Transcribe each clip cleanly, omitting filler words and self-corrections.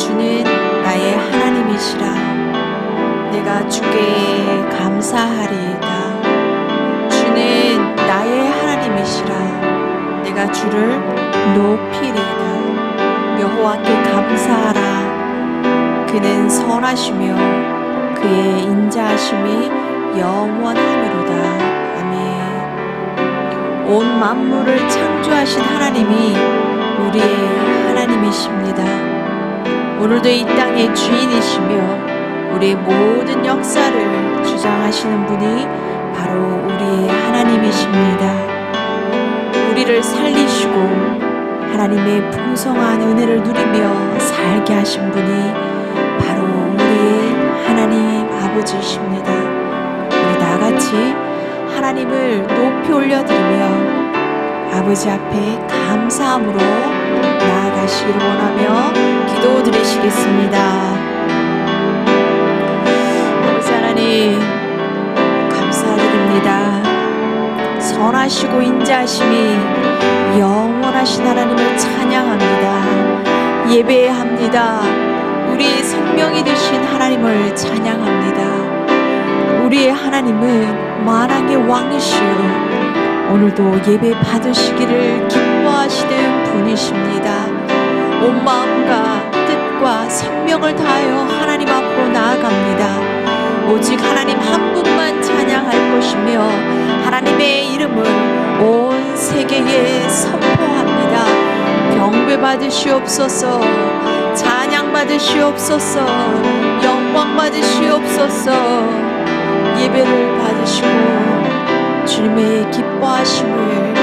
주는 나의 하나님이시라. 내가 주께 감사하리이다. 주는 나의 하나님이시라. 내가 주를 높이리이다. 여호와께 감사하라. 그는 선하시며 그의 인자하심이 영원하미로다. 아멘. 온 만물을 창조하신 하나님이 우리의 하나님이십니다. 오늘도 이 땅의 주인이시며 우리의 모든 역사를 주장하시는 분이 바로 우리의 하나님이십니다. 우리를 살리시고 하나님의 풍성한 은혜를 누리며 살게 하신 분이 바로 우리의 하나님 아버지이십니다. 우리 다같이 하나님을 높이 올려드리며 아버지 앞에 감사함으로 나아가시기를 원하며 기도드리시겠습니다. 아버지 하나님 감사드립니다. 선하시고 인자하심이 영원하신 하나님을 찬양합니다. 예배합니다. 우리의 생명이 되신 하나님을 찬양합니다. 우리의 하나님은 만왕의 왕이시요 오늘도 예배 받으시기를 기뻐하시는 분이십니다. 온 마음과 뜻과 생명을 다하여 하나님 앞으로 나아갑니다. 오직 하나님 한 분만 찬양할 것이며 하나님의 이름을 온 세계에 선포합니다. 경배 받으시옵소서. 찬양 받으시옵소서. 영광 받으시옵소서. 예배를 받으시고 주님의 기뻐하심을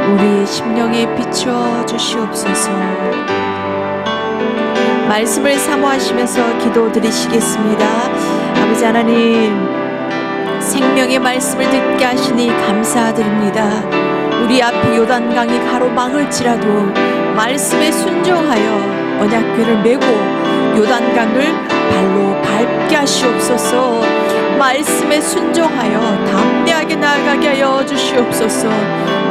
우리 심령에 비춰 주시옵소서. 말씀을 사모하시면서 기도드리시겠습니다. 아버지 하나님 생명의 말씀을 듣게 하시니 감사드립니다. 우리 앞에 요단강이 가로막을지라도 말씀에 순종하여 언약궤를 메고 요단강을 발로 밟게 하시옵소서. 말씀에 순종하여 담대하게 나아가게 하여 주시옵소서.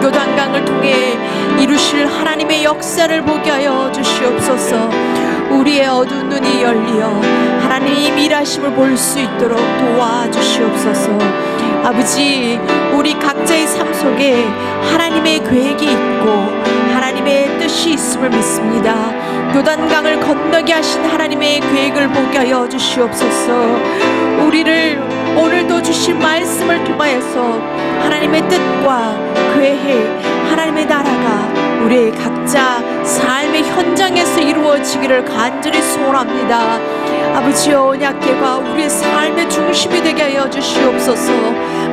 요단강을 통해 이루실 하나님의 역사를 보게 하여 주시옵소서. 우리의 어두운 눈이 열리어 하나님 일하심을 볼 수 있도록 도와주시옵소서. 아버지 우리 각자의 삶 속에 하나님의 계획이 있고 하나님의 뜻이 있음을 믿습니다. 요단강을 건너게 하신 하나님의 계획을 보게 하여 주시옵소서. 우리를 오늘도 주신 말씀을 통하여서 하나님의 뜻과 계획 하나님의 나라가 우리의 각자 삶의 현장에서 이루어지기를 간절히 소원합니다. 아버지여 언약궤가 우리의 삶의 중심이 되게 하여 주시옵소서.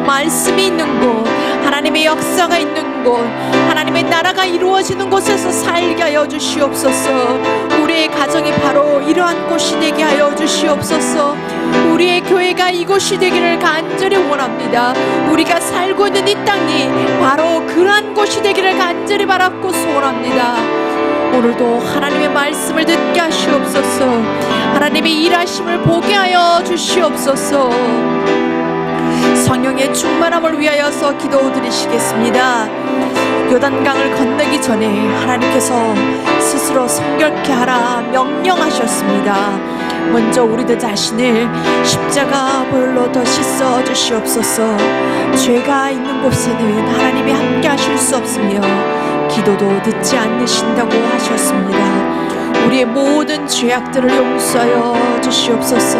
말씀이 있는 곳 하나님의 역사가 있는 곳 하나님의 나라가 이루어지는 곳에서 살게 하여 주시옵소서. 우리의 가정이 바로 이러한 곳이 되게 하여 주시옵소서. 우리의 교회가 이곳이 되기를 간절히 원합니다. 우리가 살고 있는 이 땅이 바로 그러한 곳이 되기를 간절히 바랍고 소원합니다. 오늘도 하나님의 말씀을 듣게 하시옵소서. 하나님의 일하심을 보게 하여 주시옵소서. 성령의 충만함을 위하여서 기도드리시겠습니다. 요단강을 건너기 전에 하나님께서 스스로 성결케 하라 명령하셨습니다. 먼저 우리들 자신을 십자가 보혈로 더 씻어 주시옵소서. 죄가 있는 곳에는 하나님이 함께 하실 수 없으며 기도도 듣지 않으신다고 하셨습니다. 우리의 모든 죄악들을 용서하여 주시옵소서.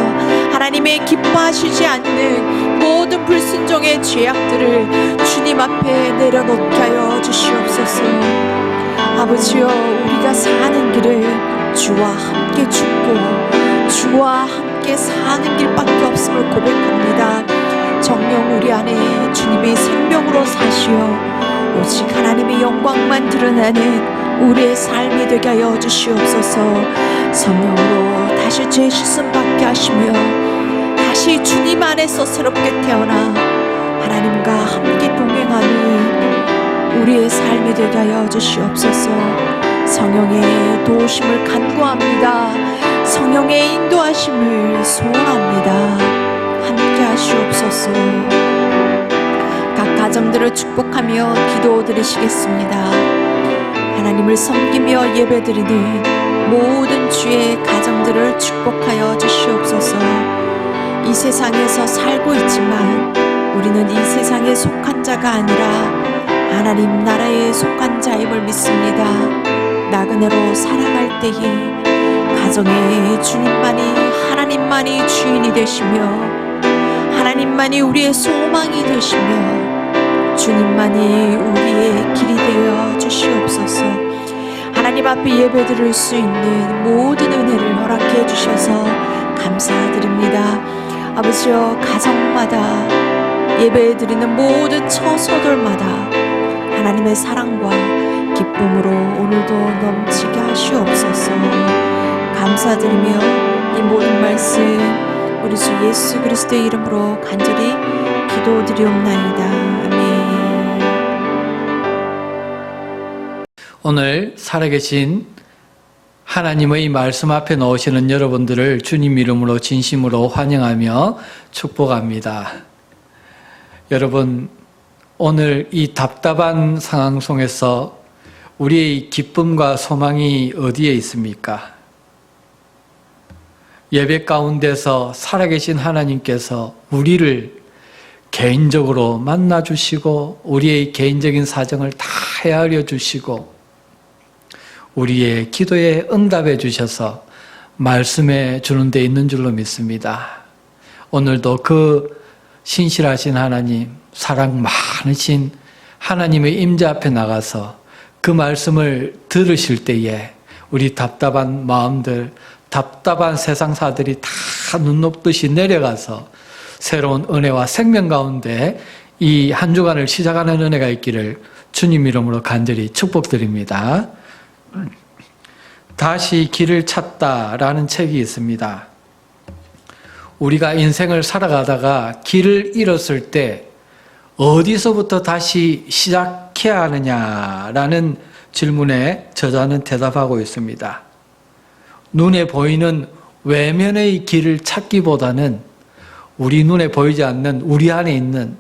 하나님의 기뻐하시지 않는 모든 불순종의 죄악들을 주님 앞에 내려놓게 하여 주시옵소서. 아버지여 우리가 사는 길을 주와 함께 죽고 주와 함께 사는 길밖에 없음을 고백합니다. 정녕 우리 안에 주님의 생명으로 사시어 오직 하나님의 영광만 드러나는 우리의 삶이 되게 하여 주시옵소서. 성령으로 다시 죄 씻음 받게 하시며 다시 주님 안에서 새롭게 태어나 하나님과 함께 동행하는 우리의 삶이 되게 하여 주시옵소서. 성령의 도우심을 간구합니다. 성령의 인도하심을 소원합니다. 함께 하시옵소서. 각 가정들을 축복하며 기도드리시겠습니다. 하나님을 섬기며 예배드리는 모든 주의 가정들을 축복하여 주시옵소서. 이 세상에서 살고 있지만 우리는 이 세상에 속한 자가 아니라 하나님 나라에 속한 자임을 믿습니다. 나그네로 살아갈 때에 가정에 주님만이 하나님만이 주인이 되시며 하나님만이 우리의 소망이 되시며 주님만이 우리의 길이 되어 주시옵소서. 하나님 앞에 예배드릴 수 있는 모든 은혜를 허락해 주셔서 감사드립니다. 아버지여, 가정마다 예배드리는 모든 처소들마다 하나님의 사랑과 기쁨으로 오늘도 넘치게 하시옵소서. 감사드리며 이 모든 말씀 우리 주 예수 그리스도의 이름으로 간절히 기도드리옵나이다. 아멘. 오늘 살아계신 하나님의 말씀 앞에 놓으시는 여러분들을 주님 이름으로 진심으로 환영하며 축복합니다. 여러분, 오늘 이 답답한 상황 속에서 우리의 기쁨과 소망이 어디에 있습니까? 예배 가운데서 살아계신 하나님께서 우리를 개인적으로 만나주시고 우리의 개인적인 사정을 다 헤아려 주시고 우리의 기도에 응답해 주셔서 말씀해 주는 데 있는 줄로 믿습니다. 오늘도 그 신실하신 하나님, 사랑 많으신 하나님의 임재 앞에 나가서 그 말씀을 들으실 때에 우리 답답한 마음들, 답답한 세상사들이 다 눈 녹듯이 내려가서 새로운 은혜와 생명 가운데 이 한 주간을 시작하는 은혜가 있기를 주님 이름으로 간절히 축복드립니다. 다시 길을 찾다라는 책이 있습니다. 우리가 인생을 살아가다가 길을 잃었을 때 어디서부터 다시 시작해야 하느냐라는 질문에 저자는 대답하고 있습니다. 눈에 보이는 외면의 길을 찾기보다는 우리 눈에 보이지 않는 우리 안에 있는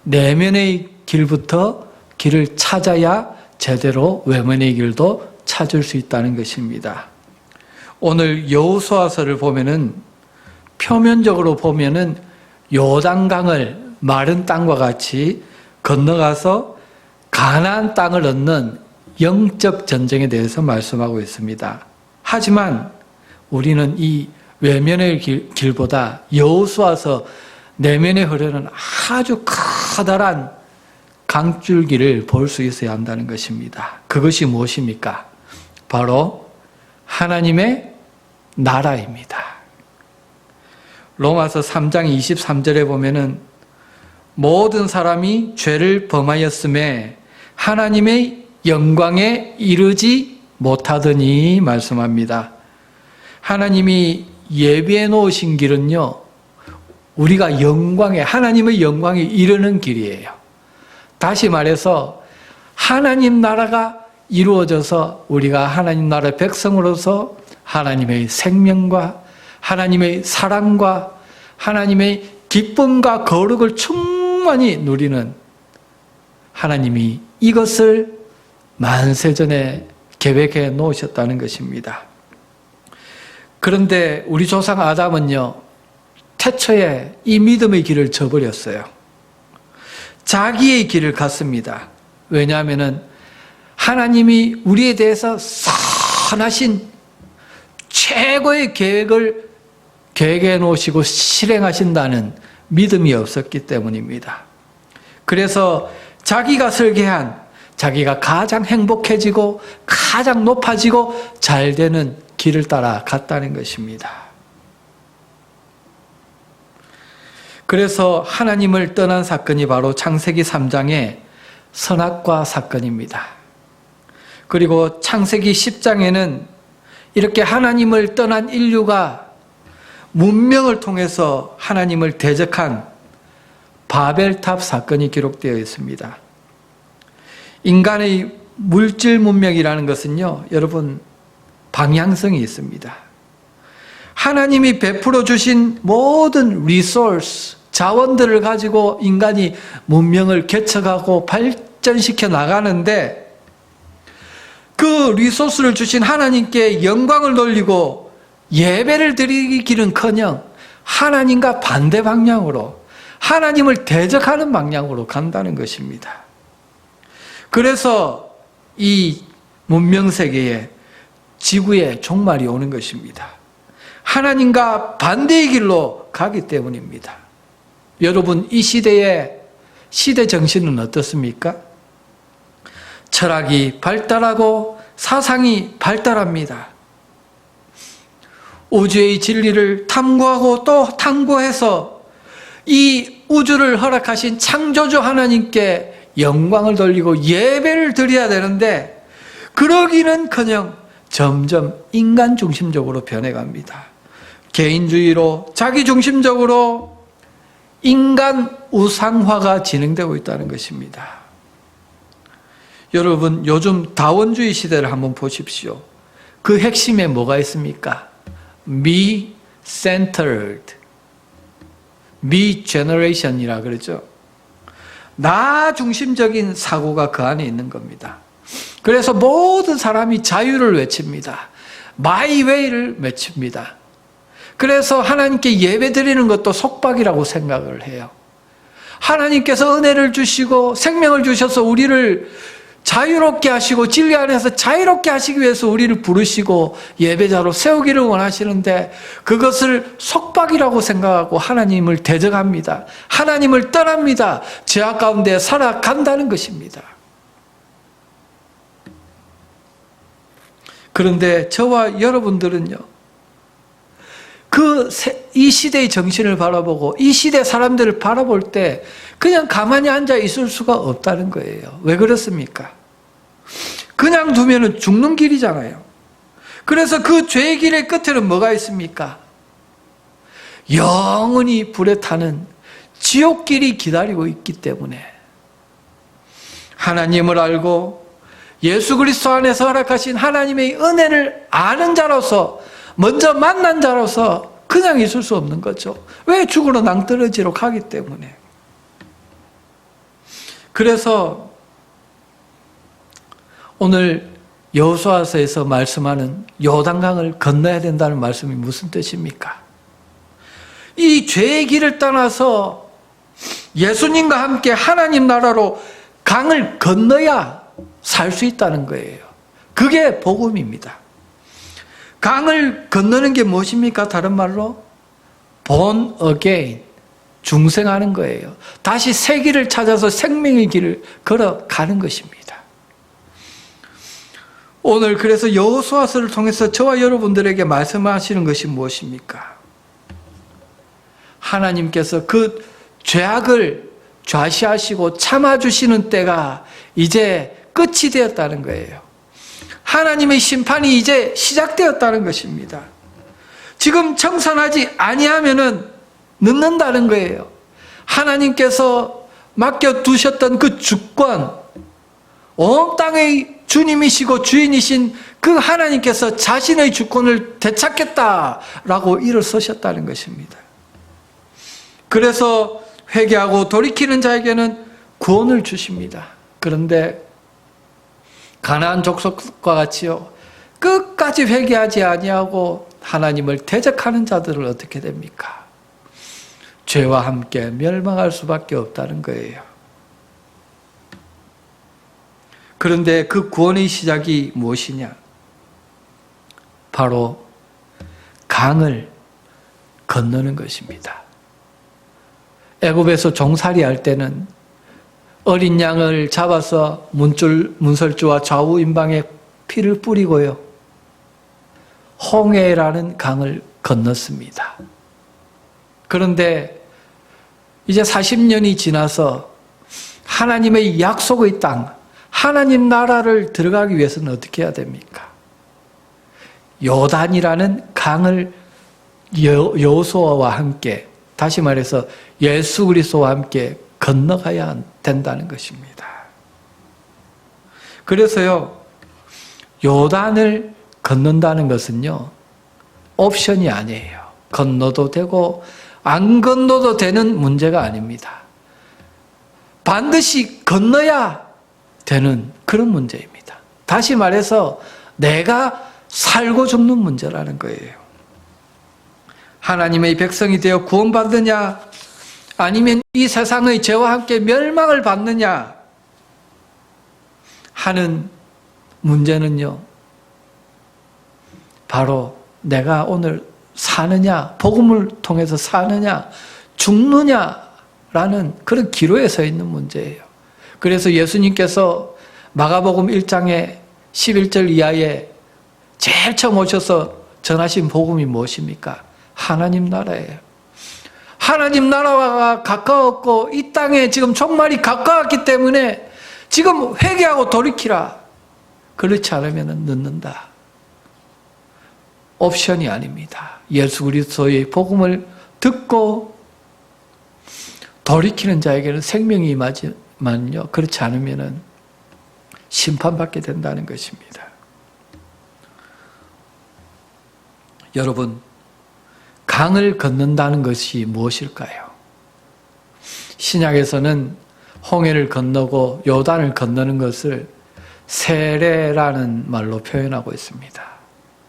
내면의 길부터 길을 찾아야 제대로 외면의 길도 찾을 수 있다는 것입니다. 오늘 여호수아서를 보면은 표면적으로 보면은 요단강을 마른 땅과 같이 건너가서 가나안 땅을 얻는 영적 전쟁에 대해서 말씀하고 있습니다. 하지만 우리는 이 외면의 길보다 여호수아서 내면에 흐르는 아주 커다란 강줄기를 볼 수 있어야 한다는 것입니다. 그것이 무엇입니까? 바로 하나님의 나라입니다. 로마서 3장 23절에 보면은 모든 사람이 죄를 범하였음에 하나님의 영광에 이르지 못하더니 말씀합니다. 하나님이 예비해 놓으신 길은요, 우리가 하나님의 영광에 이르는 길이에요. 다시 말해서 하나님 나라가 이루어져서 우리가 하나님 나라의 백성으로서 하나님의 생명과 하나님의 사랑과 하나님의 기쁨과 거룩을 충만히 누리는 하나님이 이것을 만세전에 계획해 놓으셨다는 것입니다. 그런데 우리 조상 아담은요, 태초에 이 믿음의 길을 저버렸어요. 자기의 길을 갔습니다. 왜냐하면 하나님이 우리에 대해서 선하신 최고의 계획을 계획해 놓으시고 실행하신다는 믿음이 없었기 때문입니다. 그래서 자기가 설계한, 자기가 가장 행복해지고 가장 높아지고 잘 되는 길을 따라 갔다는 것입니다. 그래서 하나님을 떠난 사건이 바로 창세기 3장의 선악과 사건입니다. 그리고 창세기 10장에는 이렇게 하나님을 떠난 인류가 문명을 통해서 하나님을 대적한 바벨탑 사건이 기록되어 있습니다. 인간의 물질 문명이라는 것은요, 여러분, 방향성이 있습니다. 하나님이 베풀어 주신 모든 리소스, 자원들을 가지고 인간이 문명을 개척하고 발전시켜 나가는데 그 리소스를 주신 하나님께 영광을 돌리고 예배를 드리기는커녕 하나님과 반대 방향으로, 하나님을 대적하는 방향으로 간다는 것입니다. 그래서 이 문명세계에, 지구에 종말이 오는 것입니다. 하나님과 반대의 길로 가기 때문입니다. 여러분, 이 시대의 시대 정신은 어떻습니까? 철학이 발달하고 사상이 발달합니다. 우주의 진리를 탐구하고 또 탐구해서 이 우주를 허락하신 창조주 하나님께 영광을 돌리고 예배를 드려야 되는데, 그러기는커녕 점점 인간 중심적으로 변해갑니다. 개인주의로, 자기중심적으로 인간 우상화가 진행되고 있다는 것입니다. 여러분, 요즘 다원주의 시대를 한번 보십시오. 그 핵심에 뭐가 있습니까? Me-centered, Me-generation이라 그러죠. 나 중심적인 사고가 그 안에 있는 겁니다. 그래서 모든 사람이 자유를 외칩니다. My way를 외칩니다. 그래서 하나님께 예배드리는 것도 속박이라고 생각을 해요. 하나님께서 은혜를 주시고 생명을 주셔서 우리를 자유롭게 하시고 진리 안에서 자유롭게 하시기 위해서 우리를 부르시고 예배자로 세우기를 원하시는데, 그것을 속박이라고 생각하고 하나님을 대적합니다. 하나님을 떠납니다. 죄악 가운데 살아간다는 것입니다. 그런데 저와 여러분들은요, 이 시대의 정신을 바라보고 이 시대 사람들을 바라볼 때 그냥 가만히 앉아 있을 수가 없다는 거예요. 왜 그렇습니까? 그냥 두면은 죽는 길이잖아요. 그래서 그 죄의 길의 끝에는 뭐가 있습니까? 영원히 불에 타는 지옥길이 기다리고 있기 때문에 하나님을 알고 예수 그리스도 안에서 허락하신 하나님의 은혜를 아는 자로서, 먼저 만난 자로서 그냥 있을 수 없는 거죠. 왜? 죽으러 낭떠러지로 가기 때문에. 그래서 오늘 여호수아서에서 말씀하는 요단강을 건너야 된다는 말씀이 무슨 뜻입니까? 이 죄의 길을 떠나서 예수님과 함께 하나님 나라로 강을 건너야 살 수 있다는 거예요. 그게 복음입니다. 강을 건너는 게 무엇입니까? 다른 말로 born again, 중생하는 거예요. 다시 새 길을 찾아서 생명의 길을 걸어가는 것입니다. 오늘 그래서 여호수아서를 통해서 저와 여러분들에게 말씀하시는 것이 무엇입니까? 하나님께서 그 죄악을 좌시하시고 참아주시는 때가 이제 끝이 되었다는 거예요. 하나님의 심판이 이제 시작되었다는 것입니다. 지금 청산하지 아니하면은 늦는다는 거예요. 하나님께서 맡겨두셨던 그 주권, 온 땅의 주님이시고 주인이신 그 하나님께서 자신의 주권을 되찾겠다라고 일어서셨다는 것입니다. 그래서 회개하고 돌이키는 자에게는 구원을 주십니다. 그런데 가나안 족속과 같이요, 끝까지 회개하지 아니하고 하나님을 대적하는 자들을 어떻게 됩니까? 죄와 함께 멸망할 수밖에 없다는 거예요. 그런데 그 구원의 시작이 무엇이냐? 바로 강을 건너는 것입니다. 애굽에서 종살이 할 때는 어린 양을 잡아서 문설주와 좌우 임방에 피를 뿌리고요, 홍해라는 강을 건넜습니다. 그런데 이제 40년이 지나서 하나님의 약속의 땅, 하나님 나라를 들어가기 위해서는 어떻게 해야 됩니까? 요단이라는 강을 여호수아와 함께, 다시 말해서 예수 그리스도와 함께 건너가야 된다는 것입니다. 그래서요, 요단을 건넌다는 것은요, 옵션이 아니에요. 건너도 되고 안 건너도 되는 문제가 아닙니다. 반드시 건너야 되는 그런 문제입니다. 다시 말해서 내가 살고 죽는 문제라는 거예요. 하나님의 백성이 되어 구원받느냐, 아니면 이 세상의 죄와 함께 멸망을 받느냐 하는 문제는요, 바로 내가 오늘 사느냐, 복음을 통해서 사느냐, 죽느냐라는 그런 기로에 서 있는 문제예요. 그래서 예수님께서 마가복음 1장에 11절 이하에 제일 처음 오셔서 전하신 복음이 무엇입니까? 하나님 나라예요. 하나님 나라와 가까웠고 이 땅에 지금 종말이 가까웠기 때문에 지금 회개하고 돌이키라. 그렇지 않으면 늦는다. 옵션이 아닙니다. 예수 그리스도의 복음을 듣고 돌이키는 자에게는 생명이 임하지만요, 그렇지 않으면 심판받게 된다는 것입니다. 여러분, 강을 건넌다는 것이 무엇일까요? 신약에서는 홍해를 건너고 요단을 건너는 것을 세례라는 말로 표현하고 있습니다.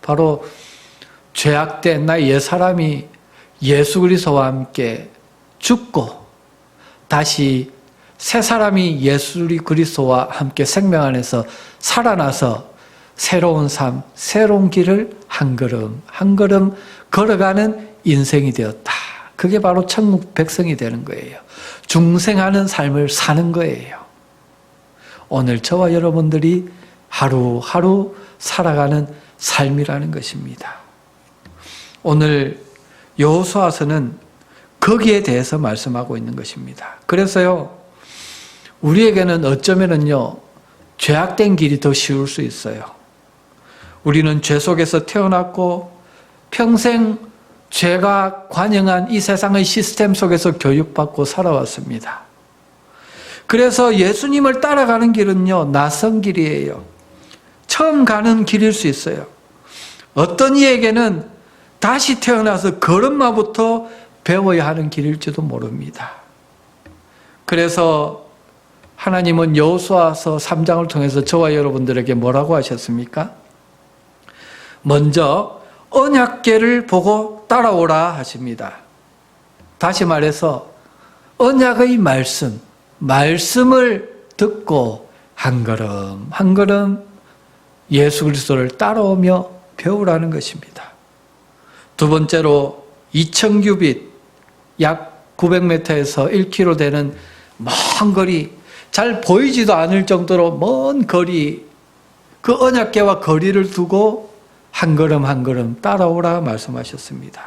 바로 죄악된 나의 옛사람이 예수 그리스도와 함께 죽고 다시 새 사람이 예수 그리스도와 함께 생명 안에서 살아나서 새로운 삶, 새로운 길을 한 걸음 한 걸음 걸어가는 인생이 되었다. 그게 바로 천국 백성이 되는 거예요. 중생하는 삶을 사는 거예요. 오늘 저와 여러분들이 하루하루 살아가는 삶이라는 것입니다. 오늘 여호수아서는 거기에 대해서 말씀하고 있는 것입니다. 그래서요, 우리에게는 어쩌면은요, 죄악된 길이 더 쉬울 수 있어요. 우리는 죄 속에서 태어났고 평생 죄가 관영한 이 세상의 시스템 속에서 교육받고 살아왔습니다. 그래서 예수님을 따라가는 길은요, 낯선 길이에요. 처음 가는 길일 수 있어요. 어떤 이에게는 다시 태어나서 걸음마부터 배워야 하는 길일지도 모릅니다. 그래서 하나님은 여호수아서 3장을 통해서 저와 여러분들에게 뭐라고 하셨습니까? 먼저 언약궤를 보고 따라오라 하십니다. 다시 말해서 언약의 말씀을 듣고 한 걸음 한 걸음 예수 그리스도를 따라오며 배우라는 것입니다. 두 번째로 2000규빗 약 900m에서 1km 되는 먼 거리, 잘 보이지도 않을 정도로 먼 거리, 그 언약궤와 거리를 두고 한 걸음 한 걸음 따라오라 말씀하셨습니다.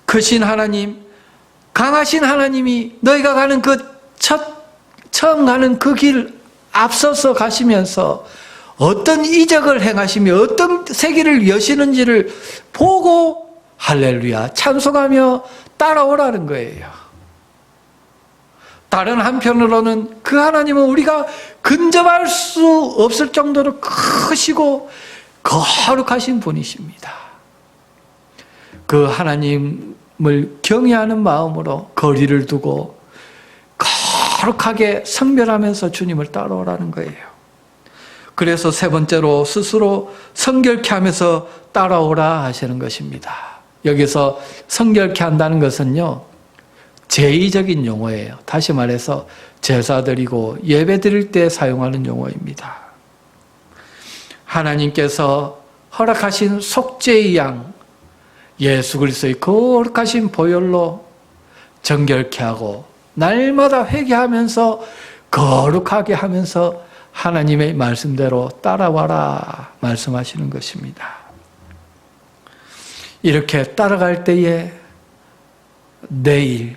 크신 하나님, 강하신 하나님이 너희가 가는 그 처음 가는 그 길 앞서서 가시면서 어떤 이적을 행하시며 어떤 세계를 여시는지를 보고 할렐루야 찬송하며 따라오라는 거예요. 다른 한편으로는 그 하나님은 우리가 근접할 수 없을 정도로 크시고 거룩하신 분이십니다. 그 하나님을 경외하는 마음으로 거리를 두고 거룩하게 성별하면서 주님을 따라오라는 거예요. 그래서 세 번째로 스스로 성결케 하면서 따라오라 하시는 것입니다. 여기서 성결케 한다는 것은요, 제의적인 용어예요. 다시 말해서 제사 드리고 예배 드릴 때 사용하는 용어입니다. 하나님께서 허락하신 속죄의 양 예수 그리스도의 거룩하신 보혈로 정결케 하고 날마다 회개하면서 거룩하게 하면서 하나님의 말씀대로 따라와라 말씀하시는 것입니다. 이렇게 따라갈 때에 내일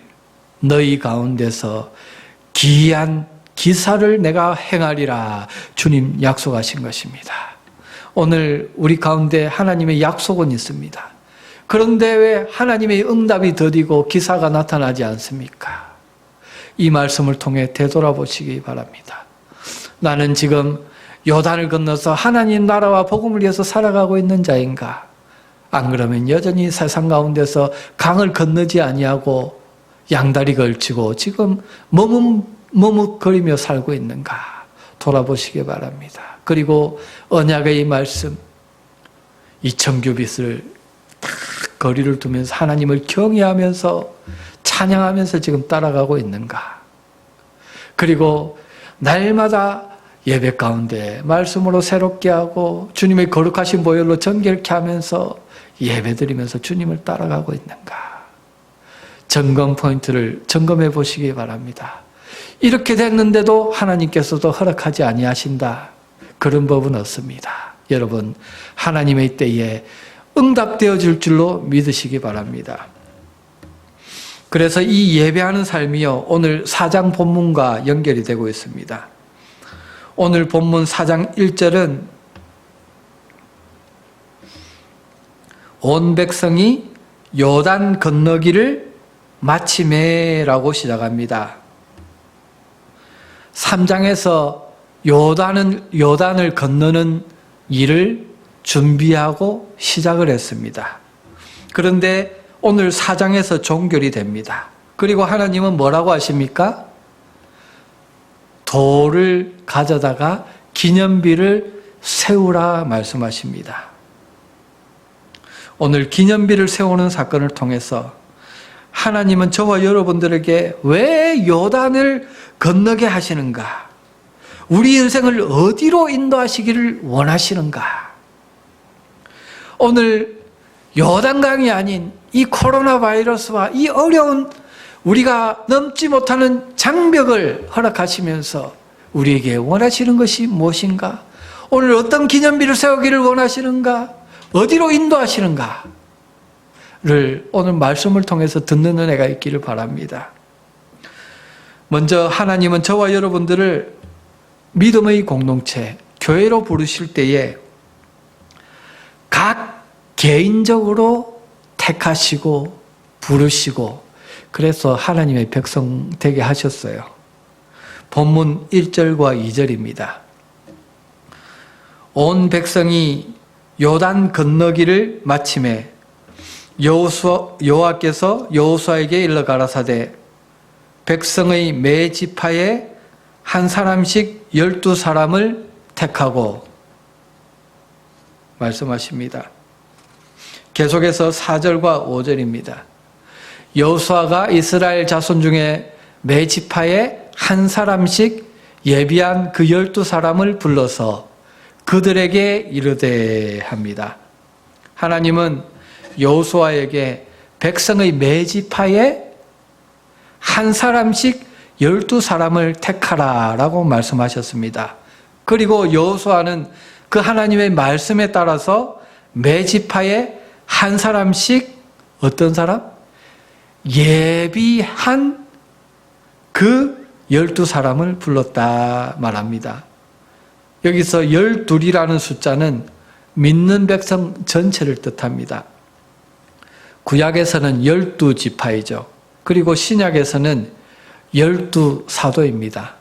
너희 가운데서 기이한 기사를 내가 행하리라 주님 약속하신 것입니다. 오늘 우리 가운데 하나님의 약속은 있습니다. 그런데 왜 하나님의 응답이 더디고 기사가 나타나지 않습니까? 이 말씀을 통해 되돌아보시기 바랍니다. 나는 지금 요단을 건너서 하나님 나라와 복음을 위해서 살아가고 있는 자인가? 안 그러면 여전히 세상 가운데서 강을 건너지 아니하고 양다리 걸치고 지금 머뭇거리며 살고 있는가? 돌아보시기 바랍니다. 그리고 언약의 말씀, 2000규빗을 딱 거리를 두면서 하나님을 경외하면서 찬양하면서 지금 따라가고 있는가? 그리고 날마다 예배 가운데 말씀으로 새롭게 하고 주님의 거룩하신 보혈로 정결케 하면서 예배드리면서 주님을 따라가고 있는가? 점검 포인트를 점검해 보시기 바랍니다. 이렇게 됐는데도 하나님께서도 허락하지 아니하신다. 그런 법은 없습니다. 여러분, 하나님의 때에 응답되어질 줄로 믿으시기 바랍니다. 그래서 이 예배하는 삶이요, 오늘 4장 본문과 연결이 되고 있습니다. 오늘 본문 4장 1절은 온 백성이 요단 건너기를 마치매라고 시작합니다. 3장에서 요단을 건너는 일을 준비하고 시작을 했습니다. 그런데 오늘 4장에서 종결이 됩니다. 그리고 하나님은 뭐라고 하십니까? 돌을 가져다가 기념비를 세우라 말씀하십니다. 오늘 기념비를 세우는 사건을 통해서 하나님은 저와 여러분들에게 왜 요단을 건너게 하시는가? 우리 인생을 어디로 인도하시기를 원하시는가? 오늘 요단강이 아닌 이 코로나 바이러스와 이 어려운 우리가 넘지 못하는 장벽을 허락하시면서 우리에게 원하시는 것이 무엇인가? 오늘 어떤 기념비를 세우기를 원하시는가? 어디로 인도하시는가? 를 오늘 말씀을 통해서 듣는 은혜가 있기를 바랍니다. 먼저 하나님은 저와 여러분들을 믿음의 공동체, 교회로 부르실 때에 각 개인적으로 택하시고 부르시고 그래서 하나님의 백성 되게 하셨어요. 본문 1절과 2절입니다. 온 백성이 요단 건너기를 마침에 여호와께서 여호수아에게 일러 가라사대 백성의 매 지파에 한 사람씩 12사람을 택하고 말씀하십니다. 계속해서 4절과 5절입니다. 여호수아가 이스라엘 자손 중에 매 지파에 한 사람씩 예비한 그 12사람을 불러서 그들에게 이르되 합니다. 하나님은 여호수아에게 백성의 매 지파에 한 사람씩 12사람을 택하라 라고 말씀하셨습니다. 그리고 여호수아는 그 하나님의 말씀에 따라서 매 지파에 한 사람씩 어떤 사람? 예비한 그 12사람을 불렀다 말합니다. 여기서 12이라는 숫자는 믿는 백성 전체를 뜻합니다. 구약에서는 12지파이죠. 그리고 신약에서는 12사도입니다.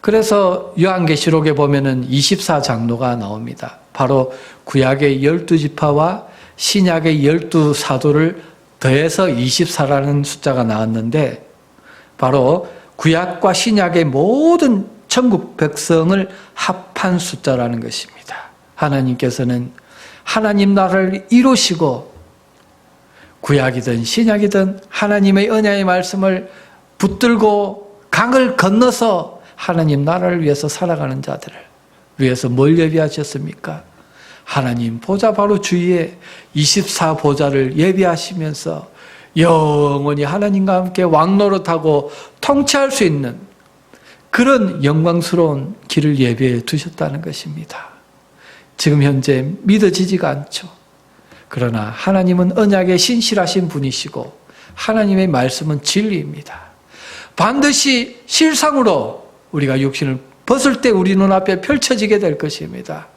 그래서 요한계시록에 보면은 24장로가 나옵니다. 바로 구약의 12지파와 신약의 12사도를 더해서 24라는 숫자가 나왔는데 바로 구약과 신약의 모든 천국 백성을 합한 숫자라는 것입니다. 하나님께서는 하나님 나라를 이루시고 구약이든 신약이든 하나님의 언약의 말씀을 붙들고 강을 건너서 하나님 나라를 위해서 살아가는 자들을 위해서 뭘 예비하셨습니까? 하나님 보좌 바로 주위에 24보좌를 예비하시면서 영원히 하나님과 함께 왕노릇하고 통치할 수 있는 그런 영광스러운 길을 예비해 두셨다는 것입니다. 지금 현재 믿어지지가 않죠. 그러나 하나님은 언약에 신실하신 분이시고 하나님의 말씀은 진리입니다. 반드시 실상으로 우리가 육신을 벗을 때 우리 눈앞에 펼쳐지게 될 것입니다.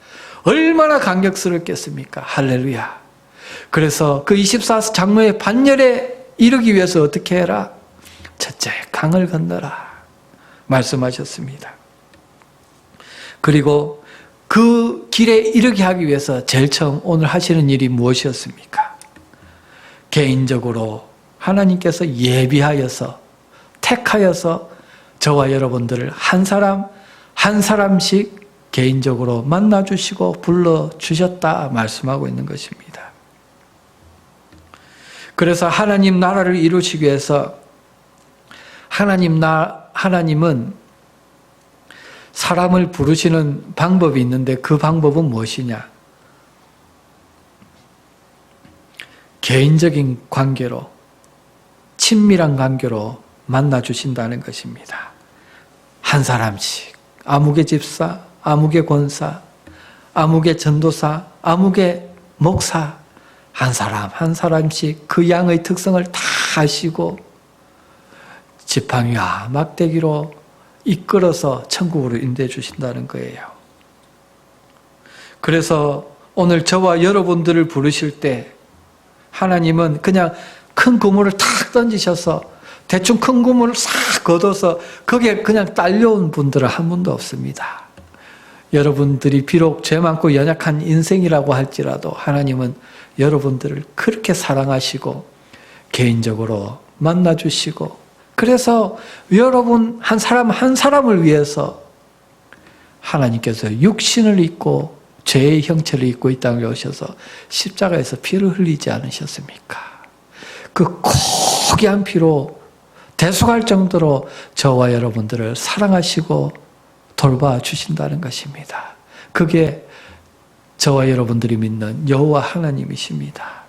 얼마나 감격스럽겠습니까? 할렐루야. 그래서 그 24장로의 반열에 이르기 위해서 어떻게 해라? 첫째, 강을 건너라 말씀하셨습니다. 그리고 그 길에 이르게 하기 위해서 제일 처음 오늘 하시는 일이 무엇이었습니까? 개인적으로 하나님께서 예비하여서 택하여서 저와 여러분들을 한 사람 한 사람씩 개인적으로 만나주시고 불러주셨다 말씀하고 있는 것입니다. 그래서 하나님 나라를 이루시기 위해서 하나님은 사람을 부르시는 방법이 있는데 그 방법은 무엇이냐? 개인적인 관계로, 친밀한 관계로 만나주신다는 것입니다. 한 사람씩, 아무개 집사, 아무개 권사, 아무개 전도사, 아무개 목사, 한 사람 한 사람씩 그 양의 특성을 다 아시고 지팡이와 막대기로 이끌어서 천국으로 인도해 주신다는 거예요. 그래서 오늘 저와 여러분들을 부르실 때 하나님은 그냥 큰 그물을 탁 던지셔서 대충 큰 그물을 싹 걷어서 거기에 그냥 딸려온 분들은 한 분도 없습니다. 여러분들이 비록 죄 많고 연약한 인생이라고 할지라도 하나님은 여러분들을 그렇게 사랑하시고 개인적으로 만나주시고 그래서 여러분 한 사람 한 사람을 위해서 하나님께서 육신을 입고 죄의 형체를 입고 이 땅에 오셔서 십자가에서 피를 흘리지 않으셨습니까? 그 고귀한 피로 대속할 정도로 저와 여러분들을 사랑하시고 돌봐주신다는 것입니다. 그게 저와 여러분들이 믿는 여호와 하나님이십니다.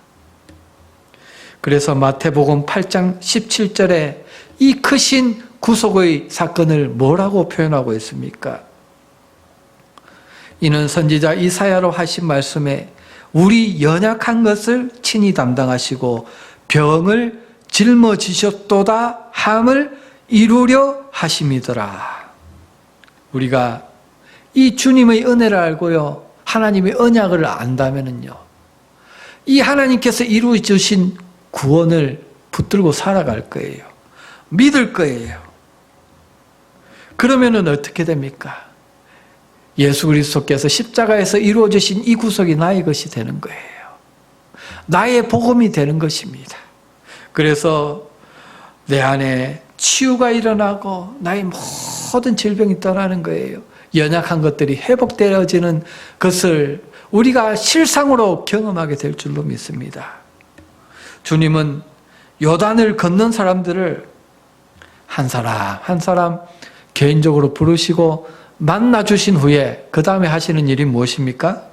그래서 마태복음 8장 17절에 이 크신 구속의 사건을 뭐라고 표현하고 있습니까? 이는 선지자 이사야로 하신 말씀에 우리 연약한 것을 친히 담당하시고 병을 짊어지셨도다 함을 이루려 하심이더라. 우리가 이 주님의 은혜를 알고요, 하나님의 언약을 안다면은요, 이 하나님께서 이루어 주신 구원을 붙들고 살아갈 거예요. 믿을 거예요. 그러면은 어떻게 됩니까? 예수 그리스도께서 십자가에서 이루어 주신 이 구속이 나의 것이 되는 거예요. 나의 복음이 되는 것입니다. 그래서 내 안에 치유가 일어나고 나의 모든 질병이 떠나는 거예요. 연약한 것들이 회복되어지는 것을 우리가 실상으로 경험하게 될 줄로 믿습니다. 주님은 요단을 건넌 사람들을 한 사람 한 사람 개인적으로 부르시고 만나주신 후에 그 다음에 하시는 일이 무엇입니까?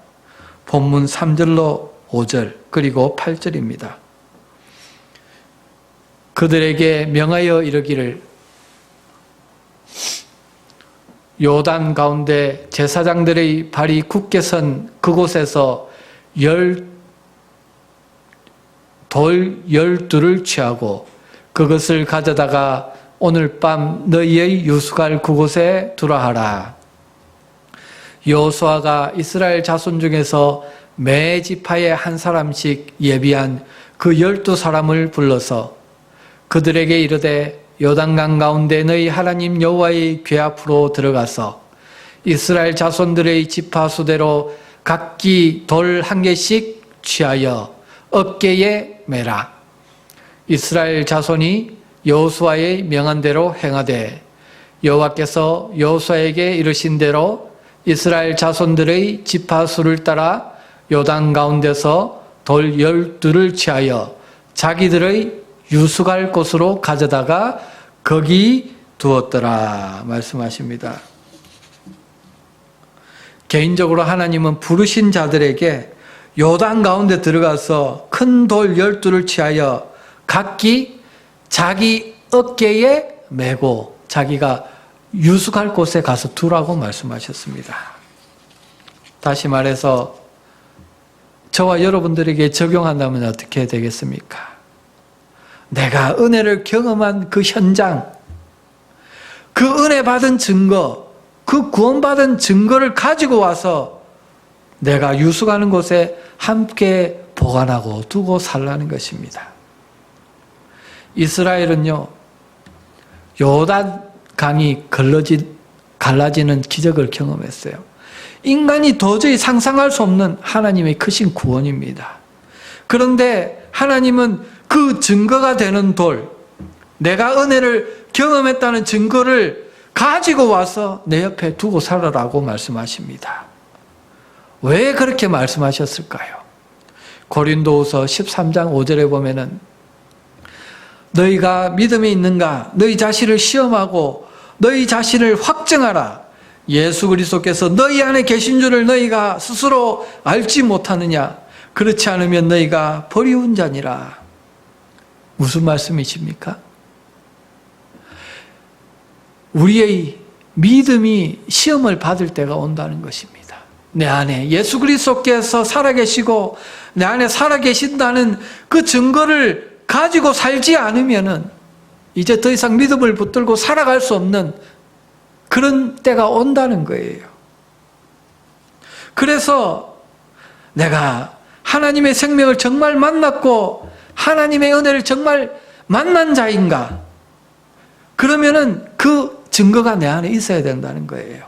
본문 3절로 5절 그리고 8절입니다. 그들에게 명하여 이르기를 요단 가운데 제사장들의 발이 굳게 선 그곳에서 돌 12를 취하고 그것을 가져다가 오늘 밤 너희의 유숙할 그곳에 두라 하라. 여호수아가 이스라엘 자손 중에서 매 지파에 한 사람씩 예비한 그 12사람을 불러서 그들에게 이르되 요단강 가운데 너희 하나님 여호와의 궤 앞으로 들어가서 이스라엘 자손들의 지파 수대로 각기 돌 한 개씩 취하여 어깨에 매라. 이스라엘 자손이 여호수아의 명한 대로 행하되 여호와께서 여호수아에게 이르신 대로 이스라엘 자손들의 지파 수를 따라 요단 가운데서 돌 12를 취하여 자기들의 유숙할 곳으로 가져다가 거기 두었더라 말씀하십니다. 개인적으로 하나님은 부르신 자들에게 요단 가운데 들어가서 큰 돌 12를 취하여 각기 자기 어깨에 메고 자기가 유숙할 곳에 가서 두라고 말씀하셨습니다. 다시 말해서 저와 여러분들에게 적용한다면 어떻게 되겠습니까? 내가 은혜를 경험한 그 현장, 그 은혜 받은 증거, 그 구원받은 증거를 가지고 와서 내가 유숙하는 곳에 함께 보관하고 두고 살라는 것입니다. 이스라엘은요, 요단 강이 갈라지는 기적을 경험했어요. 인간이 도저히 상상할 수 없는 하나님의 크신 구원입니다. 그런데 하나님은 그 증거가 되는 돌, 내가 은혜를 경험했다는 증거를 가지고 와서 내 옆에 두고 살아라고 말씀하십니다. 왜 그렇게 말씀하셨을까요? 고린도후서 13장 5절에 보면은 너희가 믿음이 있는가? 너희 자신을 시험하고 너희 자신을 확증하라. 예수 그리스도께서 너희 안에 계신 줄을 너희가 스스로 알지 못하느냐? 그렇지 않으면 너희가 버리운 자니라. 무슨 말씀이십니까? 우리의 믿음이 시험을 받을 때가 온다는 것입니다. 내 안에 예수 그리스도께서 살아계시고 내 안에 살아계신다는 그 증거를 가지고 살지 않으면은 이제 더 이상 믿음을 붙들고 살아갈 수 없는 그런 때가 온다는 거예요. 그래서 내가 하나님의 생명을 정말 만났고 하나님의 은혜를 정말 만난 자인가? 그러면은 그 증거가 내 안에 있어야 된다는 거예요.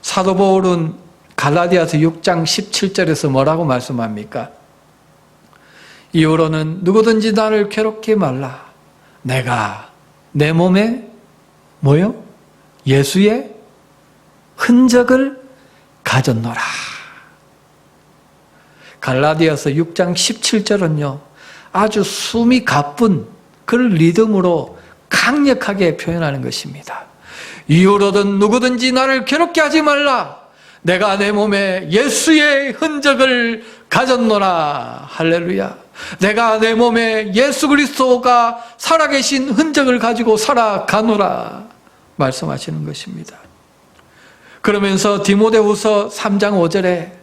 사도 바울은 갈라디아서 6장 17절에서 뭐라고 말씀합니까? 이후로는 누구든지 나를 괴롭게 말라. 내가 내 몸에 뭐요? 예수의 흔적을 가졌노라. 갈라디아서 6장 17절은요, 아주 숨이 가쁜 그 리듬으로 강력하게 표현하는 것입니다. 이후로든 누구든지 나를 괴롭게 하지 말라. 내가 내 몸에 예수의 흔적을 가졌노라. 할렐루야. 내가 내 몸에 예수 그리스도가 살아계신 흔적을 가지고 살아가노라 말씀하시는 것입니다. 그러면서 디모데후서 3장 5절에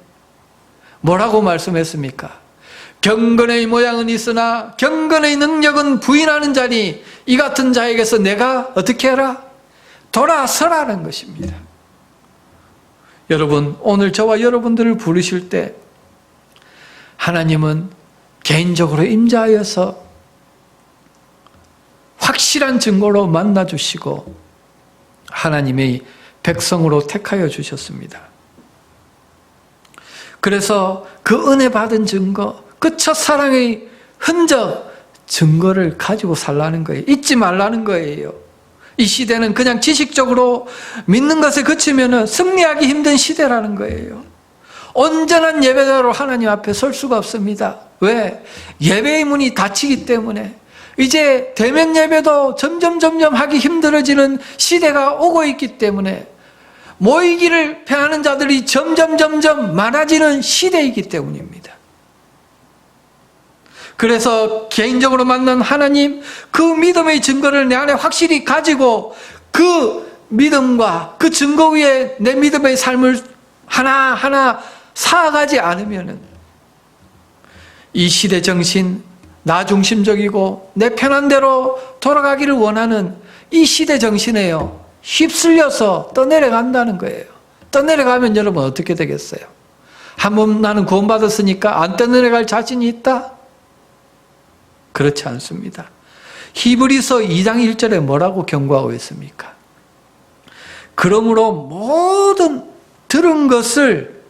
뭐라고 말씀했습니까? 경건의 모양은 있으나 경건의 능력은 부인하는 자니 이 같은 자에게서 내가 어떻게 해라? 돌아서라는 것입니다. 여러분, 오늘 저와 여러분들을 부르실 때 하나님은 개인적으로 임재하여서 확실한 증거로 만나주시고 하나님의 백성으로 택하여 주셨습니다. 그래서 그 은혜 받은 증거, 그 첫사랑의 흔적, 증거를 가지고 살라는 거예요. 잊지 말라는 거예요. 이 시대는 그냥 지식적으로 믿는 것에 그치면 승리하기 힘든 시대라는 거예요. 온전한 예배자로 하나님 앞에 설 수가 없습니다. 왜? 예배의 문이 닫히기 때문에 이제 대면 예배도 점점 하기 힘들어지는 시대가 오고 있기 때문에 모이기를 패하는 자들이 점점 많아지는 시대이기 때문입니다. 그래서 개인적으로 만난 하나님, 그 믿음의 증거를 내 안에 확실히 가지고 그 믿음과 그 증거 위에 내 믿음의 삶을 하나하나 쌓아가지 않으면 이 시대 정신, 나 중심적이고 내 편한 대로 돌아가기를 원하는 이 시대 정신에요, 휩쓸려서 떠내려간다는 거예요. 떠내려가면 여러분 어떻게 되겠어요? 한번 나는 구원받았으니까 안 떠내려갈 자신이 있다? 그렇지 않습니다. 히브리서 2장 1절에 뭐라고 경고하고 있습니까? 그러므로 모든 들은 것을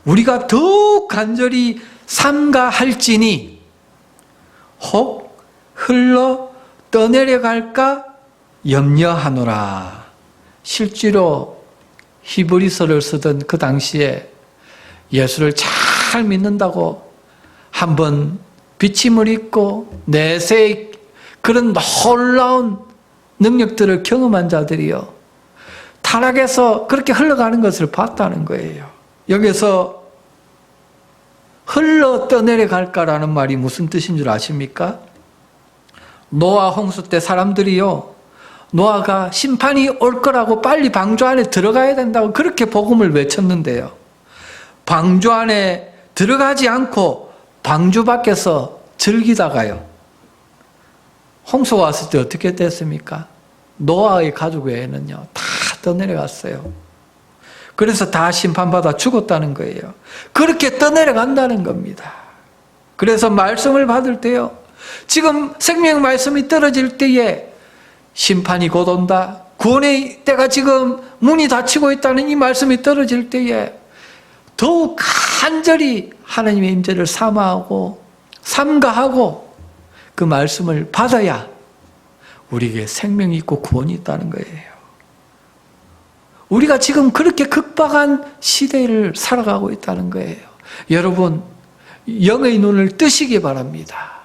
우리가 더욱 간절히 삼가할지니 혹 흘러 떠내려갈까 염려하노라. 실제로 히브리서를 쓰던 그 당시에 예수를 잘 믿는다고 한번 비침을 입고 내세의 그런 놀라운 능력들을 경험한 자들이요, 타락해서 그렇게 흘러가는 것을 봤다는 거예요. 여기서 흘러 떠내려갈까라는 말이 무슨 뜻인 줄 아십니까? 노아 홍수 때 사람들이요, 노아가 심판이 올 거라고 빨리 방주 안에 들어가야 된다고 그렇게 복음을 외쳤는데요, 방주 안에 들어가지 않고 방주 밖에서 즐기다가요, 홍수가 왔을 때 어떻게 됐습니까? 노아의 가족 외에는요 다 떠내려갔어요. 그래서 다 심판받아 죽었다는 거예요. 그렇게 떠내려간다는 겁니다. 그래서 말씀을 받을 때요, 지금 생명 말씀이 떨어질 때에 심판이 곧 온다, 구원의 때가 지금 문이 닫히고 있다는 이 말씀이 떨어질 때에 더욱 간절히 하나님의 임재를 삼아하고 삼가하고 그 말씀을 받아야 우리에게 생명이 있고 구원이 있다는 거예요. 우리가 지금 그렇게 극박한 시대를 살아가고 있다는 거예요. 여러분, 영의 눈을 뜨시기 바랍니다.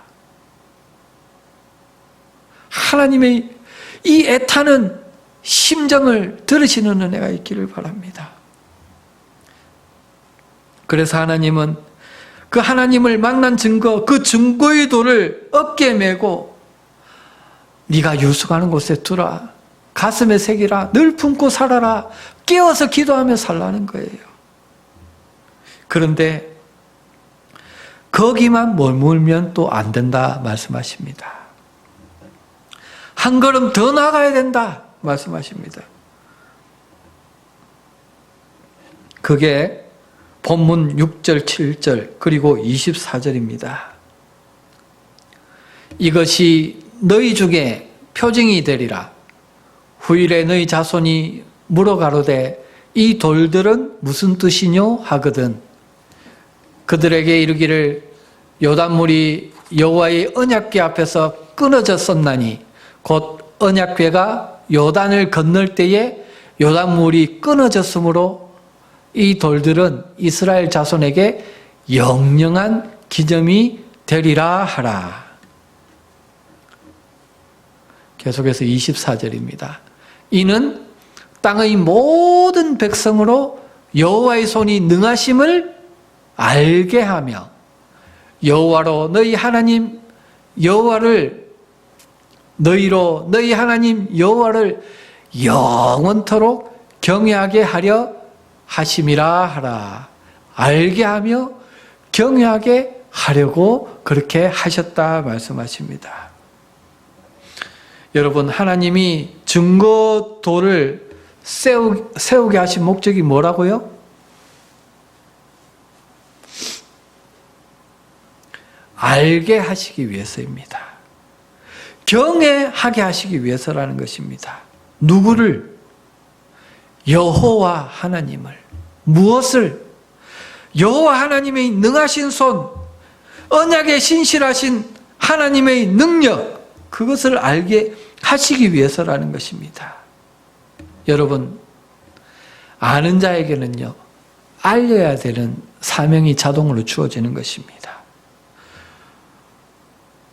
하나님의 이 애타는 심정을 들으시는 은혜가 있기를 바랍니다. 그래서 하나님은 그 하나님을 만난 증거, 그 증거의 돌을 어깨에 메고 네가 유숙하는 곳에 두라, 가슴에 새기라, 늘 품고 살아라, 깨어서 기도하며 살라는 거예요. 그런데 거기만 머물면 또 안 된다 말씀하십니다. 한 걸음 더 나가야 된다 말씀하십니다. 그게 본문 6절, 7절 그리고 24절입니다. 이것이 너희 중에 표징이 되리라. 후일에 너희 자손이 물어가로되 이 돌들은 무슨 뜻이뇨 하거든 그들에게 이르기를 요단물이 여호와의 언약궤 앞에서 끊어졌었나니 곧 언약궤가 요단을 건널 때에 요단물이 끊어졌으므로 이 돌들은 이스라엘 자손에게 영영한 기념이 되리라 하라. 계속해서 24절입니다. 이는 땅의 모든 백성으로 여호와의 손이 능하심을 알게 하며 여호와로 너희 하나님 여호와를 너희로 너희 하나님 여호와를 영원토록 경외하게 하려 하심이라 하라. 알게 하며 경외하게 하려고 그렇게 하셨다 말씀하십니다. 여러분, 하나님이 증거도를 세우게 하신 목적이 뭐라고요? 알게 하시기 위해서입니다. 경외하게 하시기 위해서라는 것입니다. 누구를? 여호와 하나님을. 무엇을? 여호와 하나님의 능하신 손, 언약에 신실하신 하나님의 능력, 그것을 알게 하시기 위해서라는 것입니다. 여러분, 아는 자에게는요, 알려야 되는 사명이 자동으로 주어지는 것입니다.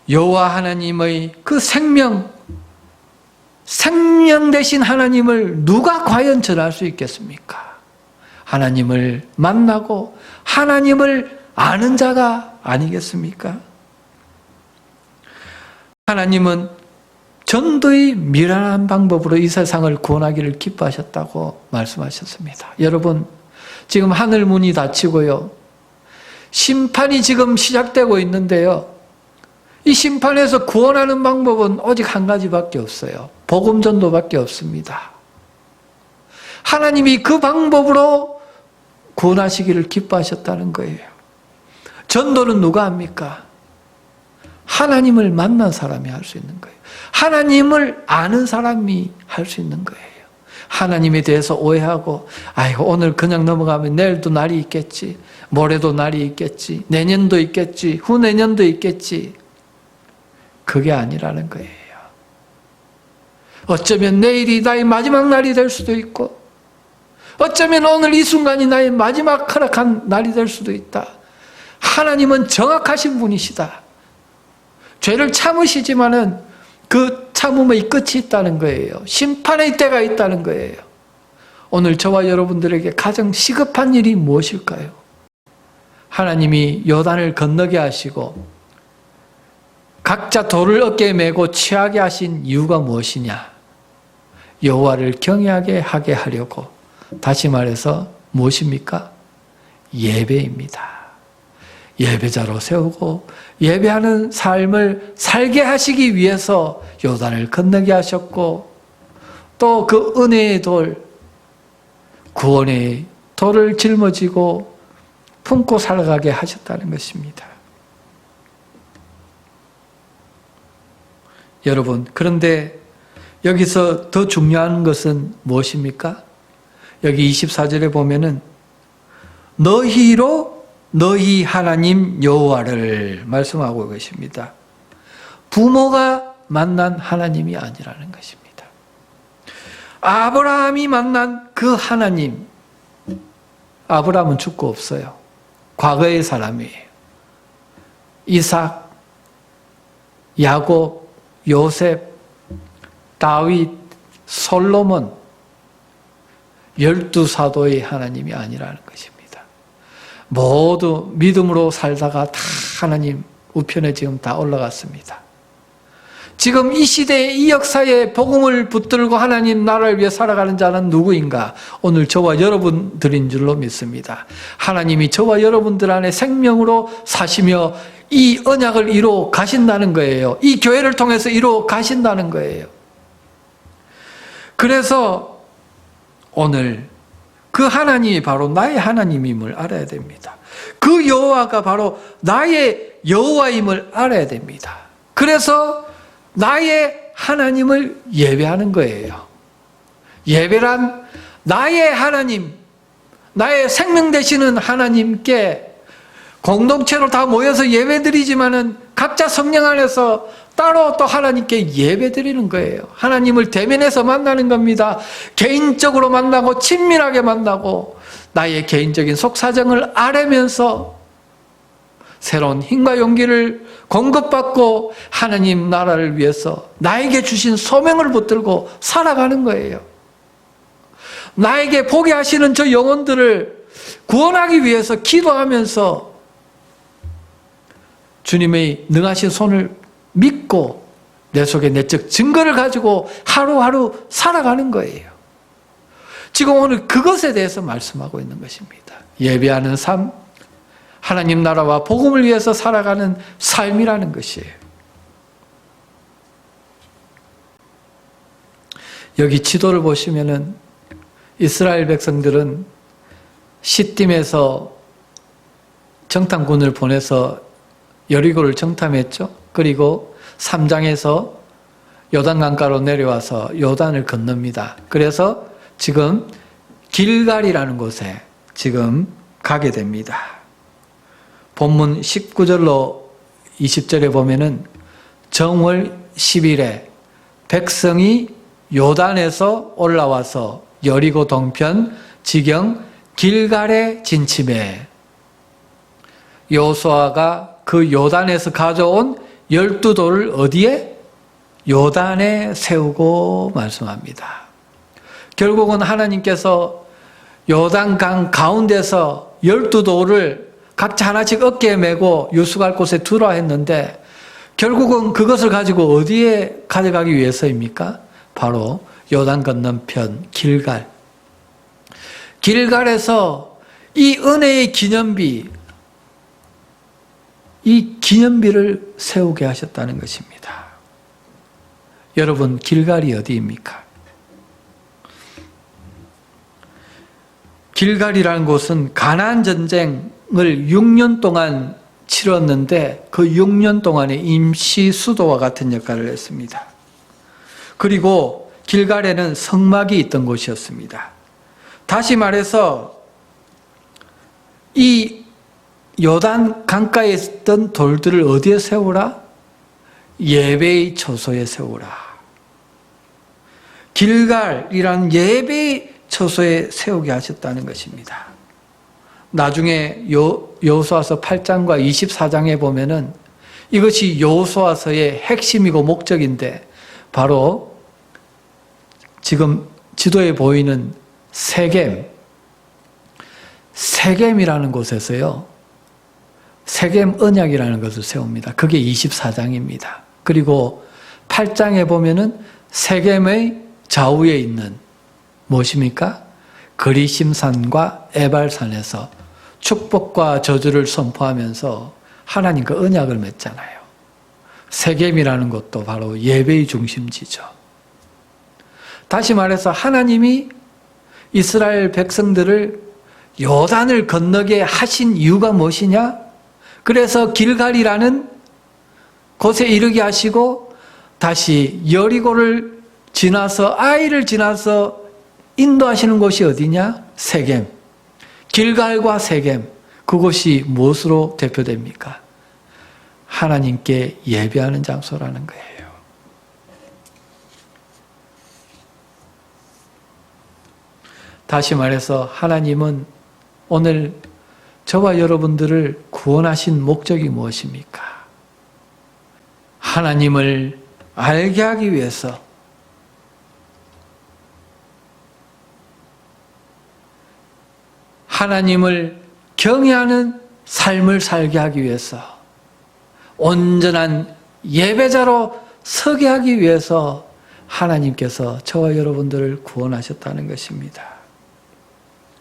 여호와 하나님의 그 생명 대신 하나님을 누가 과연 전할 수 있겠습니까? 하나님을 만나고 하나님을 아는 자가 아니겠습니까? 하나님은 전도의 미련한 방법으로 이 세상을 구원하기를 기뻐하셨다고 말씀하셨습니다. 여러분, 지금 하늘 문이 닫히고요, 심판이 지금 시작되고 있는데요, 이 심판에서 구원하는 방법은 오직 한 가지밖에 없어요. 복음 전도밖에 없습니다. 하나님이 그 방법으로 구원하시기를 기뻐하셨다는 거예요. 전도는 누가 합니까? 하나님을 만난 사람이 할 수 있는 거예요. 하나님을 아는 사람이 할 수 있는 거예요. 하나님에 대해서 오해하고, 아이고, 오늘 그냥 넘어가면 내일도 날이 있겠지, 모레도 날이 있겠지, 내년도 있겠지, 후내년도 있겠지. 그게 아니라는 거예요. 어쩌면 내일이 나의 마지막 날이 될 수도 있고, 어쩌면 오늘 이 순간이 나의 마지막 허락한 날이 될 수도 있다. 하나님은 정확하신 분이시다. 죄를 참으시지만은 그 참음의 끝이 있다는 거예요. 심판의 때가 있다는 거예요. 오늘 저와 여러분들에게 가장 시급한 일이 무엇일까요? 하나님이 요단을 건너게 하시고 각자 돌을 어깨에 메고 취하게 하신 이유가 무엇이냐? 여호와를 경외하게 하게 하려고. 다시 말해서 무엇입니까? 예배입니다. 예배자로 세우고 예배하는 삶을 살게 하시기 위해서 요단을 건너게 하셨고, 또 그 은혜의 돌, 구원의 돌을 짊어지고 품고 살아가게 하셨다는 것입니다. 여러분, 그런데 여기서 더 중요한 것은 무엇입니까? 여기 24절에 보면은 너희로 너희 하나님 여호와를 말씀하고 계십니다. 부모가 만난 하나님이 아니라는 것입니다. 아브라함이 만난 그 하나님, 아브라함은 죽고 없어요. 과거의 사람이에요. 이삭, 야곱, 요셉, 다윗, 솔로몬, 12사도의 하나님이 아니라는 것입니다. 모두 믿음으로 살다가 다 하나님 우편에 지금 다 올라갔습니다. 지금 이 시대에 이 역사에 복음을 붙들고 하나님 나라를 위해 살아가는 자는 누구인가? 오늘 저와 여러분들인 줄로 믿습니다. 하나님이 저와 여러분들 안에 생명으로 사시며 이 언약을 이루어 가신다는 거예요. 이 교회를 통해서 이루어 가신다는 거예요. 그래서 오늘 그 하나님이 바로 나의 하나님임을 알아야 됩니다. 그 여호와가 바로 나의 여호와임을 알아야 됩니다. 그래서 나의 하나님을 예배하는 거예요. 예배란 나의 하나님, 나의 생명 되시는 하나님께 공동체로 다 모여서 예배드리지만은 각자 성령 안에서 따로 또 하나님께 예배드리는 거예요. 하나님을 대면해서 만나는 겁니다. 개인적으로 만나고 친밀하게 만나고 나의 개인적인 속사정을 아뢰면서 새로운 힘과 용기를 공급받고 하나님 나라를 위해서 나에게 주신 소명을 붙들고 살아가는 거예요. 나에게 보게 하시는 저 영혼들을 구원하기 위해서 기도하면서 주님의 능하신 손을 믿고 내 속에 내적 증거를 가지고 하루하루 살아가는 거예요. 지금 오늘 그것에 대해서 말씀하고 있는 것입니다. 예배하는 삶, 하나님 나라와 복음을 위해서 살아가는 삶이라는 것이에요. 여기 지도를 보시면은 이스라엘 백성들은 시딤에서 정탐군을 보내서 여리고를 정탐했죠. 그리고 3장에서 요단강가로 내려와서 요단을 건넙니다. 그래서 지금 길갈이라는 곳에 지금 가게 됩니다. 본문 19절로 20절에 보면은 정월 10일에 백성이 요단에서 올라와서 여리고 동편 지경 길갈에 진침해 여호수아가 그 요단에서 가져온 12돌을 어디에? 요단에 세우고 말씀합니다. 결국은 하나님께서 요단강 가운데서 12돌을 각자 하나씩 어깨에 메고 유숙할 곳에 두라 했는데 결국은 그것을 가지고 어디에 가져가기 위해서입니까? 바로 요단 건너편 길갈. 길갈에서 이 은혜의 기념비, 이 기념비를 세우게 하셨다는 것입니다. 여러분, 길갈이 어디입니까? 길갈이라는 곳은 가나안 전쟁을 6년 동안 치렀는데 그 6년 동안에 임시 수도와 같은 역할을 했습니다. 그리고 길갈에는 성막이 있던 곳이었습니다. 다시 말해서 이 요단 강가에 있던 돌들을 어디에 세우라? 예배의 처소에 세우라. 길갈이란 예배의 처소에 세우게 하셨다는 것입니다. 나중에 여호수아서 8장과 24장에 보면은 이것이 여호수아서의 핵심이고 목적인데 바로 지금 지도에 보이는 세겜이라는 곳에서요. 세겜 언약이라는 것을 세웁니다. 그게 24장입니다. 그리고 8장에 보면은 세겜의 좌우에 있는 무엇입니까? 그리심산과 에발산에서 축복과 저주를 선포하면서 하나님과 언약을 맺잖아요. 세겜이라는 것도 바로 예배의 중심지죠. 다시 말해서 하나님이 이스라엘 백성들을 요단을 건너게 하신 이유가 무엇이냐? 그래서 길갈이라는 곳에 이르게 하시고 다시 여리고를 지나서 아이를 지나서 인도하시는 곳이 어디냐? 세겜. 길갈과 세겜. 그곳이 무엇으로 대표됩니까? 하나님께 예배하는 장소라는 거예요. 다시 말해서 하나님은 오늘 저와 여러분들을 구원하신 목적이 무엇입니까? 하나님을 알게 하기 위해서, 하나님을 경외하는 삶을 살게 하기 위해서, 온전한 예배자로 서게 하기 위해서 하나님께서 저와 여러분들을 구원하셨다는 것입니다.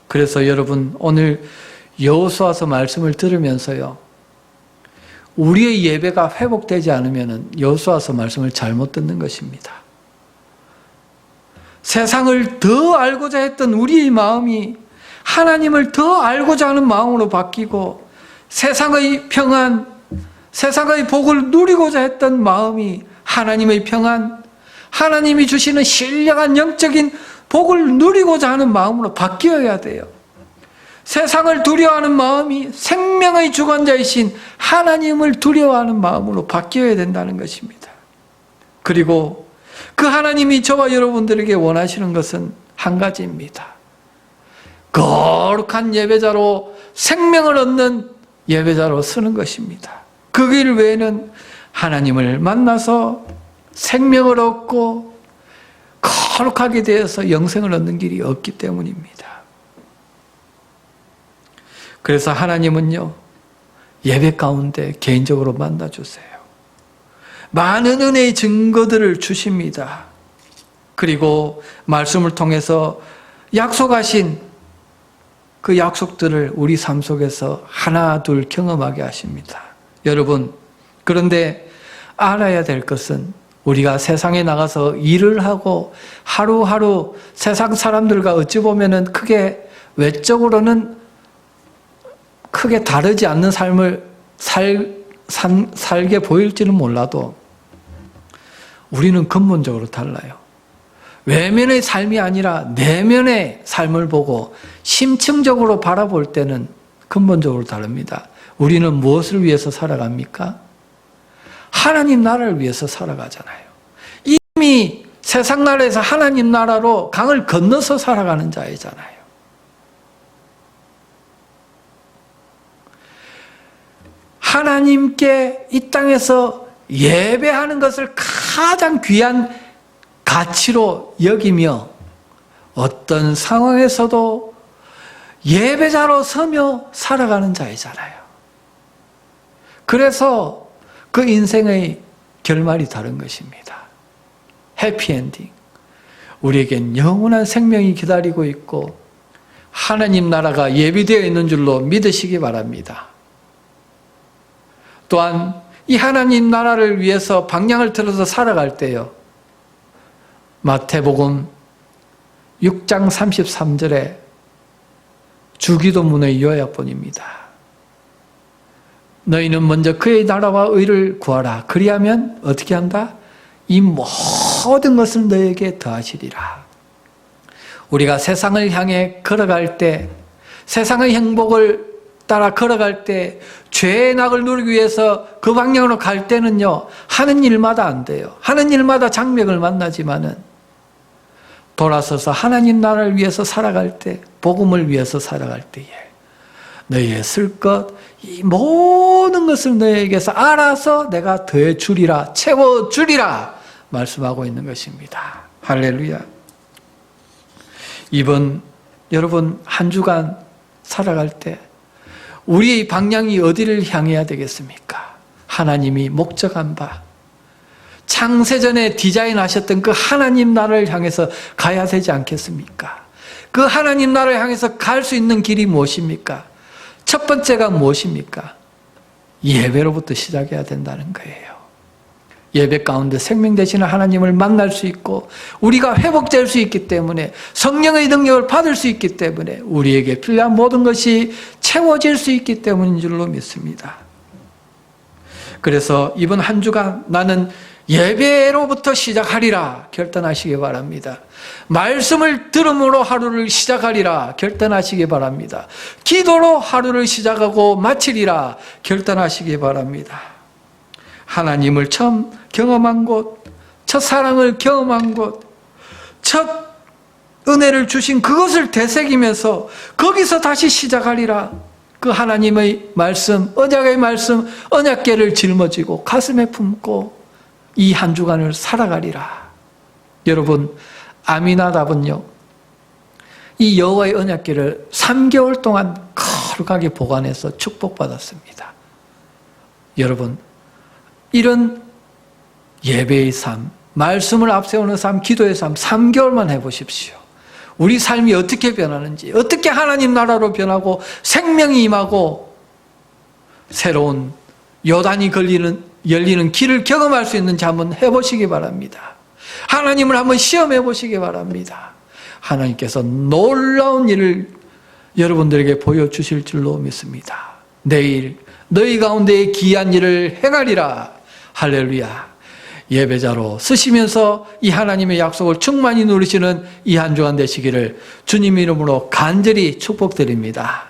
그래서 여러분, 오늘 여호수아서 말씀을 들으면서요, 우리의 예배가 회복되지 않으면 여호수아서 말씀을 잘못 듣는 것입니다. 세상을 더 알고자 했던 우리의 마음이 하나님을 더 알고자 하는 마음으로 바뀌고, 세상의 평안, 세상의 복을 누리고자 했던 마음이 하나님의 평안, 하나님이 주시는 신령한 영적인 복을 누리고자 하는 마음으로 바뀌어야 돼요. 세상을 두려워하는 마음이 생명의 주관자이신 하나님을 두려워하는 마음으로 바뀌어야 된다는 것입니다. 그리고 그 하나님이 저와 여러분들에게 원하시는 것은 한 가지입니다. 거룩한 예배자로, 생명을 얻는 예배자로 서는 것입니다. 그 길 외에는 하나님을 만나서 생명을 얻고 거룩하게 되어서 영생을 얻는 길이 없기 때문입니다. 그래서 하나님은요, 예배 가운데 개인적으로 만나주세요. 많은 은혜의 증거들을 주십니다. 그리고 말씀을 통해서 약속하신 그 약속들을 우리 삶 속에서 하나 둘 경험하게 하십니다. 여러분, 그런데 알아야 될 것은 우리가 세상에 나가서 일을 하고 하루하루 세상 사람들과 어찌 보면은 크게 외적으로는 크게 다르지 않는 삶을 살게 보일지는 몰라도 우리는 근본적으로 달라요. 외면의 삶이 아니라 내면의 삶을 보고 심층적으로 바라볼 때는 근본적으로 다릅니다. 우리는 무엇을 위해서 살아갑니까? 하나님 나라를 위해서 살아가잖아요. 이미 세상 나라에서 하나님 나라로 강을 건너서 살아가는 자이잖아요. 하나님께 이 땅에서 예배하는 것을 가장 귀한 가치로 여기며 어떤 상황에서도 예배자로 서며 살아가는 자이잖아요. 그래서 그 인생의 결말이 다른 것입니다. 해피엔딩. 우리에겐 영원한 생명이 기다리고 있고 하나님 나라가 예비되어 있는 줄로 믿으시기 바랍니다. 또한 이 하나님 나라를 위해서 방향을 틀어서 살아갈 때요, 마태복음 6장 33절에 주기도문의 요약본입니다. 너희는 먼저 그의 나라와 의를 구하라. 그리하면 어떻게 한다? 이 모든 것을 너에게 더하시리라. 우리가 세상을 향해 걸어갈 때, 세상의 행복을 따라 걸어갈 때, 죄의 낙을 누리기 위해서 그 방향으로 갈 때는요, 하는 일마다 안 돼요. 하는 일마다 장벽을 만나지만은 돌아서서 하나님 나라를 위해서 살아갈 때, 복음을 위해서 살아갈 때에 너희의 쓸 것, 이 모든 것을 너희에게서 알아서 내가 더해 주리라, 채워 주리라 말씀하고 있는 것입니다. 할렐루야. 이번 여러분 한 주간 살아갈 때 우리의 방향이 어디를 향해야 되겠습니까? 하나님이 목적한 바, 창세전에 디자인하셨던 그 하나님 나라를 향해서 가야 되지 않겠습니까? 그 하나님 나라를 향해서 갈 수 있는 길이 무엇입니까? 첫 번째가 무엇입니까? 예배로부터 시작해야 된다는 거예요. 예배 가운데 생명 되시는 하나님을 만날 수 있고 우리가 회복될 수 있기 때문에, 성령의 능력을 받을 수 있기 때문에 우리에게 필요한 모든 것이 채워질 수 있기 때문인 줄로 믿습니다. 그래서 이번 한 주간 나는 예배로부터 시작하리라 결단하시기 바랍니다. 말씀을 들음으로 하루를 시작하리라 결단하시기 바랍니다. 기도로 하루를 시작하고 마치리라 결단하시기 바랍니다. 하나님을 처음 경험한 곳, 첫 사랑을 경험한 곳, 첫 은혜를 주신 그것을 되새기면서 거기서 다시 시작하리라. 그 하나님의 말씀, 언약의 말씀, 언약궤를 짊어지고 가슴에 품고 이 한 주간을 살아가리라. 여러분, 아미나답은요, 이 여호와의 언약궤를 3개월 동안 거룩하게 보관해서 축복받았습니다. 여러분, 이런 예배의 삶, 말씀을 앞세우는 삶, 기도의 삶 3개월만 해보십시오. 우리 삶이 어떻게 변하는지, 어떻게 하나님 나라로 변하고 생명이 임하고 새로운 요단이 열리는 길을 경험할 수 있는지 한번 해보시기 바랍니다. 하나님을 한번 시험해 보시기 바랍니다. 하나님께서 놀라운 일을 여러분들에게 보여주실 줄로 믿습니다. 내일 너희 가운데에 기이한 일을 행하리라. 할렐루야. 예배자로 쓰시면서 이 하나님의 약속을 충만히 누리시는 이 한 주간 되시기를 주님 이름으로 간절히 축복드립니다.